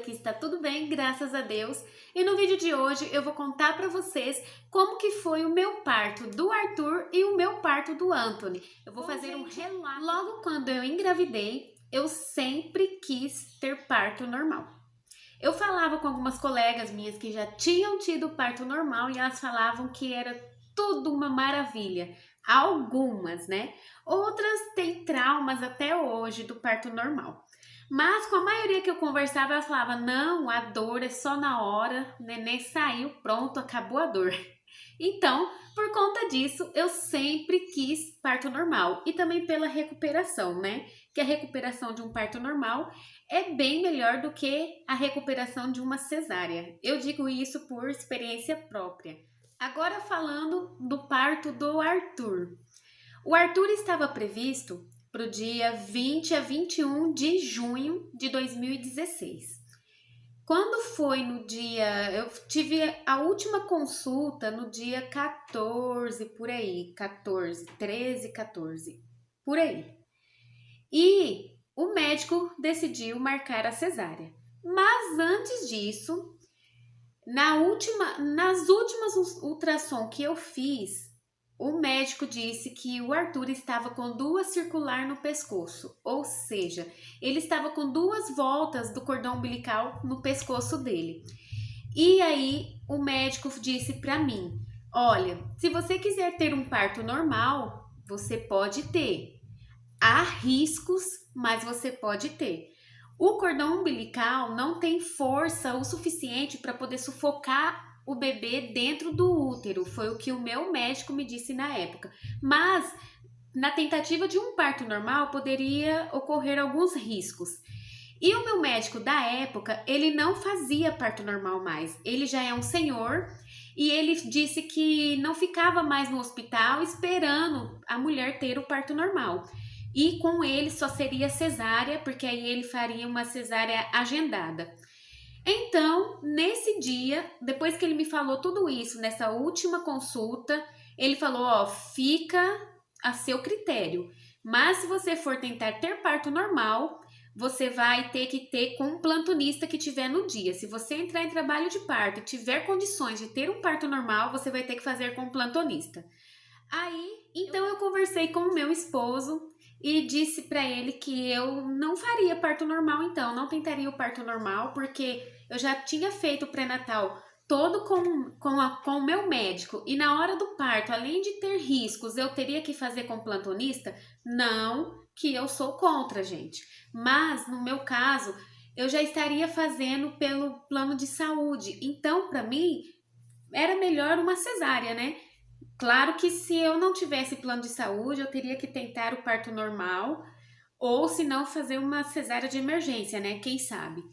aqui está tudo bem, graças a Deus. E no vídeo de hoje eu vou contar para vocês como que foi o meu parto do Arthur e o meu parto do Anthony. Eu vou fazer um relato. Logo quando eu engravidei, eu sempre quis ter parto normal. Eu falava com algumas colegas minhas que já tinham tido parto normal e elas falavam que era tudo uma maravilha. Algumas, né? Outras têm traumas até hoje do parto normal. Mas com a maioria que eu conversava, ela falava, não, a dor é só na hora, o neném saiu, pronto, acabou a dor. Então, por conta disso, eu sempre quis parto normal e também pela recuperação, né? Que a recuperação de um parto normal é bem melhor do que a recuperação de uma cesárea. Eu digo isso por experiência própria. Agora falando do parto do Arthur. O Arthur estava previsto para o dia 20 a 21 de junho de 2016. Quando foi no dia... Eu tive a última consulta no dia 14, por aí. 14, 13, 14, por aí. E o médico decidiu marcar a cesárea. Mas antes disso, nas últimas ultrassom que eu fiz, o médico disse que o Arthur estava com 2 circular no pescoço, ou seja, ele estava com 2 voltas do cordão umbilical no pescoço dele. E aí o médico disse para mim, olha, se você quiser ter um parto normal, você pode ter. Há riscos, mas você pode ter. O cordão umbilical não tem força o suficiente para poder sufocar o bebê dentro do útero, foi o que o meu médico me disse na época. Mas na tentativa de um parto normal poderia ocorrer alguns riscos. E o meu médico da época, ele não fazia parto normal mais. Ele já é um senhor e ele disse que não ficava mais no hospital esperando a mulher ter o parto normal. E com ele só seria cesárea, porque aí ele faria uma cesárea agendada. Então, nesse dia, depois que ele me falou tudo isso, nessa última consulta, ele falou, ó, fica a seu critério. Mas se você for tentar ter parto normal, você vai ter que ter com um plantonista que tiver no dia. Se você entrar em trabalho de parto e tiver condições de ter um parto normal, você vai ter que fazer com um plantonista. Aí, então eu conversei com o meu esposo e disse para ele que eu não faria parto normal então, não tentaria o parto normal, porque eu já tinha feito o pré-natal todo com o meu médico e na hora do parto, além de ter riscos, eu teria que fazer com plantonista? Não, que eu sou contra, gente. Mas, no meu caso, eu já estaria fazendo pelo plano de saúde. Então, para mim, era melhor uma cesárea, né? Claro que se eu não tivesse plano de saúde, eu teria que tentar o parto normal ou se não fazer uma cesárea de emergência, né? Quem sabe?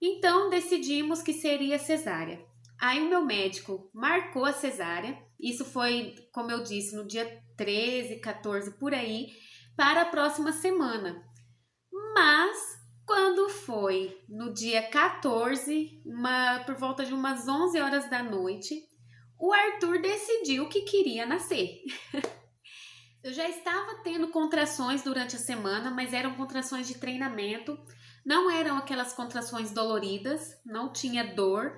Então decidimos que seria cesárea. Aí o meu médico marcou a cesárea, isso foi, como eu disse, no dia 13, 14 por aí, para a próxima semana. Mas quando foi no dia 14, por volta de umas 11 horas da noite, o Arthur decidiu que queria nascer. Eu já estava tendo contrações durante a semana, mas eram contrações de treinamento, não eram aquelas contrações doloridas, não tinha dor.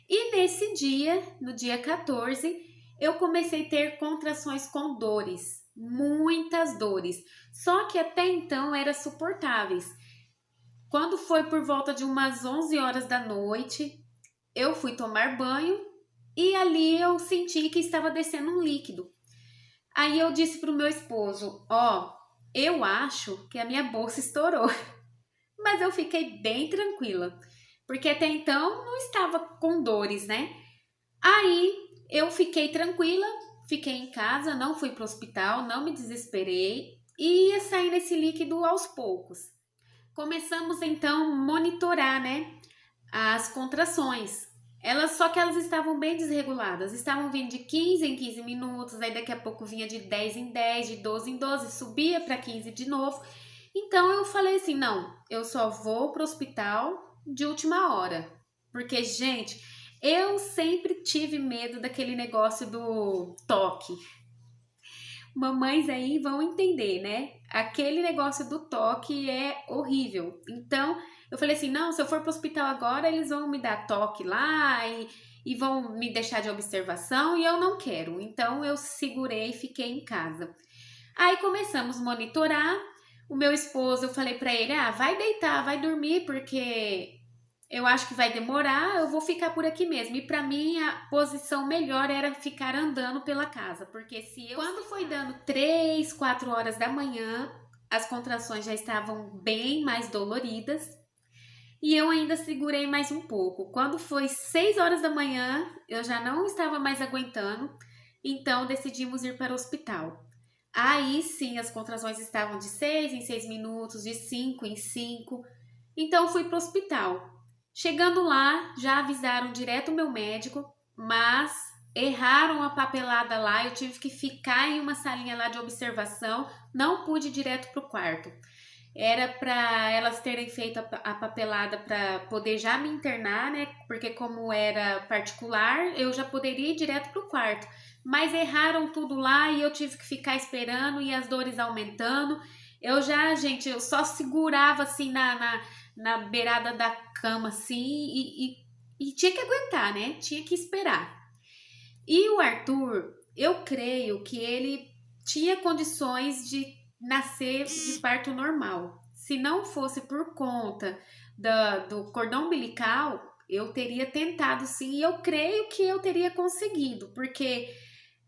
E nesse dia, no dia 14, eu comecei a ter contrações com dores, muitas dores, só que até então eram suportáveis. Quando foi por volta de umas 11 horas da noite, eu fui tomar banho e ali eu senti que estava descendo um líquido. Aí eu disse para o meu esposo, ó, eu acho que a minha bolsa estourou. Mas eu fiquei bem tranquila, porque até então não estava com dores, né? Aí eu fiquei tranquila, fiquei em casa, não fui para o hospital, não me desesperei e ia saindo esse líquido aos poucos. Começamos então a monitorar, né, as contrações. Só que elas estavam bem desreguladas, estavam vindo de 15 em 15 minutos, aí daqui a pouco vinha de 10 em 10, de 12 em 12, subia para 15 de novo. Então eu falei assim, não, eu só vou pro hospital de última hora. Porque, gente, eu sempre tive medo daquele negócio do toque. Mamães aí vão entender, né? Aquele negócio do toque é horrível. Então, Eu falei assim, não, se eu for pro hospital agora, eles vão me dar toque lá e vão me deixar de observação e eu não quero. Então eu segurei e fiquei em casa. Aí começamos a monitorar. O meu esposo, eu falei pra ele, vai deitar, vai dormir, porque eu acho que vai demorar, eu vou ficar por aqui mesmo. E pra mim a posição melhor era ficar andando pela casa, porque se eu quando foi dando 3, 4 horas da manhã, as contrações já estavam bem mais doloridas. E eu ainda segurei mais um pouco. Quando foi 6 horas da manhã, eu já não estava mais aguentando, então decidimos ir para o hospital. Aí sim, as contrações estavam de 6 em 6 minutos, de 5 em 5. Então fui para o hospital. Chegando lá, já avisaram direto o meu médico, mas erraram a papelada lá. Eu tive que ficar em uma salinha lá de observação, não pude ir direto para o quarto. Era para elas terem feito a papelada para poder já me internar, né? Porque como era particular, eu já poderia ir direto pro quarto. Mas erraram tudo lá e eu tive que ficar esperando e as dores aumentando. Eu já, gente, eu só segurava assim na beirada da cama assim e tinha que aguentar, né? Tinha que esperar. E o Arthur, eu creio que ele tinha condições de nascer de parto normal. Se não fosse por conta do cordão umbilical, eu teria tentado sim, e eu creio que eu teria conseguido, porque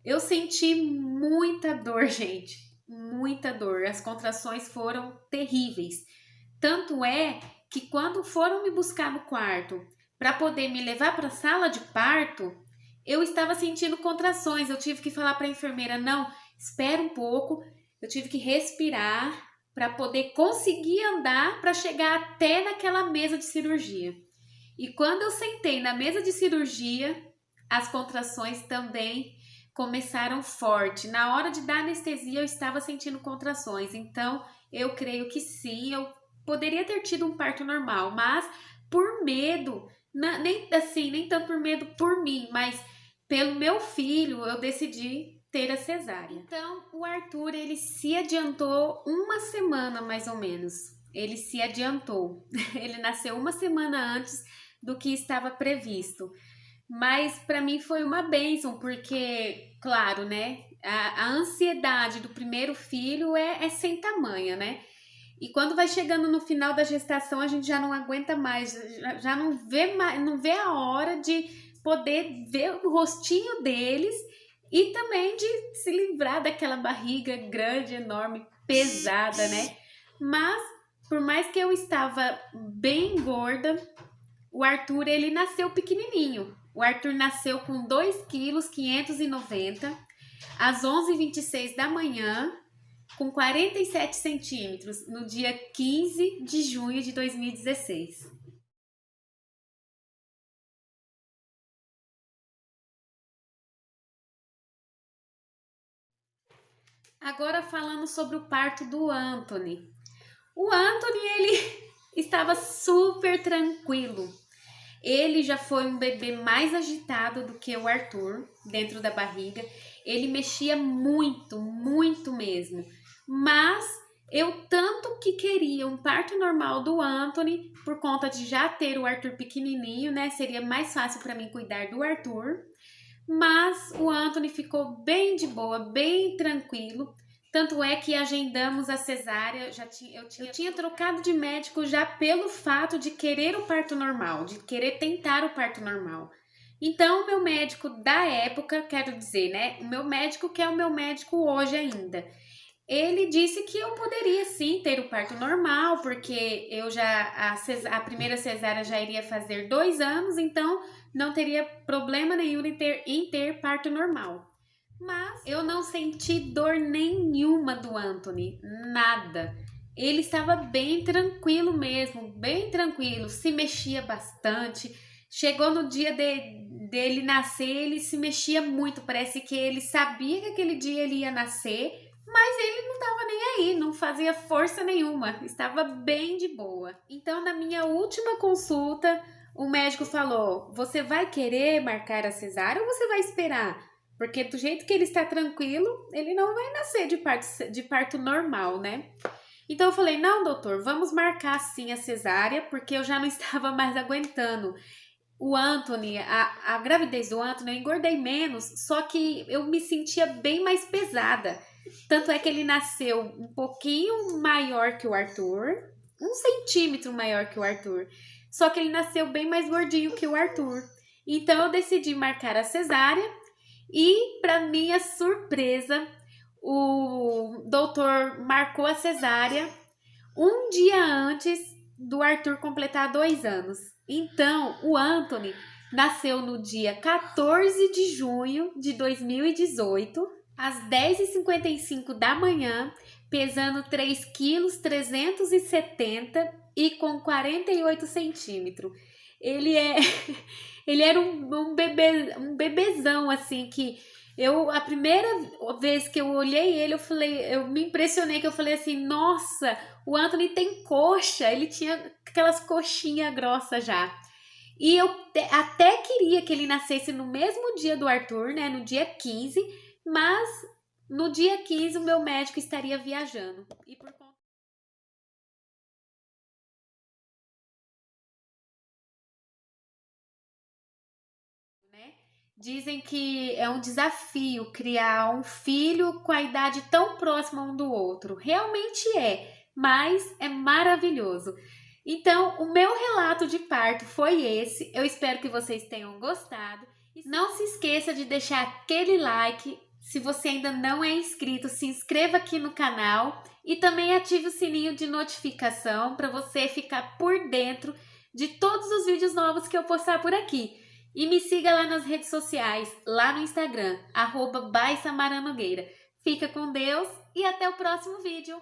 eu senti muita dor, gente, muita dor. As contrações foram terríveis. Tanto é que quando foram me buscar no quarto para poder me levar para a sala de parto, eu estava sentindo contrações. Eu tive que falar para a enfermeira: não, espera um pouco. Eu tive que respirar para poder conseguir andar para chegar até naquela mesa de cirurgia. E quando eu sentei na mesa de cirurgia, as contrações também começaram forte. Na hora de dar anestesia, eu estava sentindo contrações. Então, eu creio que sim, eu poderia ter tido um parto normal, mas por medo, nem assim, nem tanto por medo por mim, mas pelo meu filho, eu decidi ter a cesárea. Então, o Arthur, ele se adiantou uma semana mais ou menos. Ele se adiantou. Ele nasceu uma semana antes do que estava previsto. Mas para mim foi uma bênção, porque, claro, né? A ansiedade do primeiro filho é sem tamanha, né? E quando vai chegando no final da gestação, a gente já não aguenta mais, já não vê a hora de poder ver o rostinho deles e também de se livrar daquela barriga grande, enorme, pesada, né? Mas, por mais que eu estava bem gorda, o Arthur, ele nasceu pequenininho. O Arthur nasceu com 2,590 kg, às 11h26 da manhã, com 47 centímetros, no dia 15 de junho de 2016. Agora falando sobre o parto do Anthony. O Anthony, ele estava super tranquilo. Ele já foi um bebê mais agitado do que o Arthur dentro da barriga. Ele mexia muito, muito mesmo. Mas eu tanto que queria um parto normal do Anthony, por conta de já ter o Arthur pequenininho, né? Seria mais fácil para mim cuidar do Arthur. Mas o Anthony ficou bem de boa, bem tranquilo. Tanto é que agendamos a cesárea, eu tinha trocado de médico já pelo fato de querer o parto normal, de querer tentar o parto normal. Então, o meu médico da época, quero dizer, né? O meu médico que é o meu médico hoje ainda. Ele disse que eu poderia sim ter o parto normal, porque eu já a primeira cesárea já iria fazer 2 anos, então não teria problema nenhum em ter parto normal. Mas eu não senti dor nenhuma do Anthony, nada. Ele estava bem tranquilo mesmo, bem tranquilo, se mexia bastante. Chegou no dia dele nascer, ele se mexia muito, parece que ele sabia que aquele dia ele ia nascer, mas ele não estava nem aí, não fazia força nenhuma, estava bem de boa. Então, na minha última consulta, o médico falou: você vai querer marcar a cesárea ou você vai esperar? Porque do jeito que ele está tranquilo, ele não vai nascer de parto normal, né? Então eu falei, não, doutor, vamos marcar sim a cesárea, porque eu já não estava mais aguentando. O Anthony, a gravidez do Anthony, eu engordei menos, só que eu me sentia bem mais pesada. Tanto é que ele nasceu um pouquinho maior que o Arthur, 1 centímetro maior que o Arthur. Só que ele nasceu bem mais gordinho que o Arthur. Então eu decidi marcar a cesárea e, para minha surpresa, o doutor marcou a cesárea um dia antes do Arthur completar 2 anos. Então, o Anthony nasceu no dia 14 de junho de 2018, às 10h55 da manhã, pesando 3,370 kg e com 48 centímetros. Ele é ele era um bebezão assim que a primeira vez que eu olhei ele, eu me impressionei, que eu falei assim, nossa, o Anthony tem coxa, ele tinha aquelas coxinhas grossas já. E eu até queria que ele nascesse no mesmo dia do Arthur, né, no dia 15, mas no dia 15 o meu médico estaria viajando. E por conta né? Dizem que é um desafio criar um filho com a idade tão próxima um do outro. Realmente é, mas é maravilhoso. Então, o meu relato de parto foi esse. Eu espero que vocês tenham gostado. Não se esqueça de deixar aquele like. Se você ainda não é inscrito, se inscreva aqui no canal e também ative o sininho de notificação para você ficar por dentro de todos os vídeos novos que eu postar por aqui. E me siga lá nas redes sociais, lá no Instagram, @bysamaranogueira. Fica com Deus e até o próximo vídeo.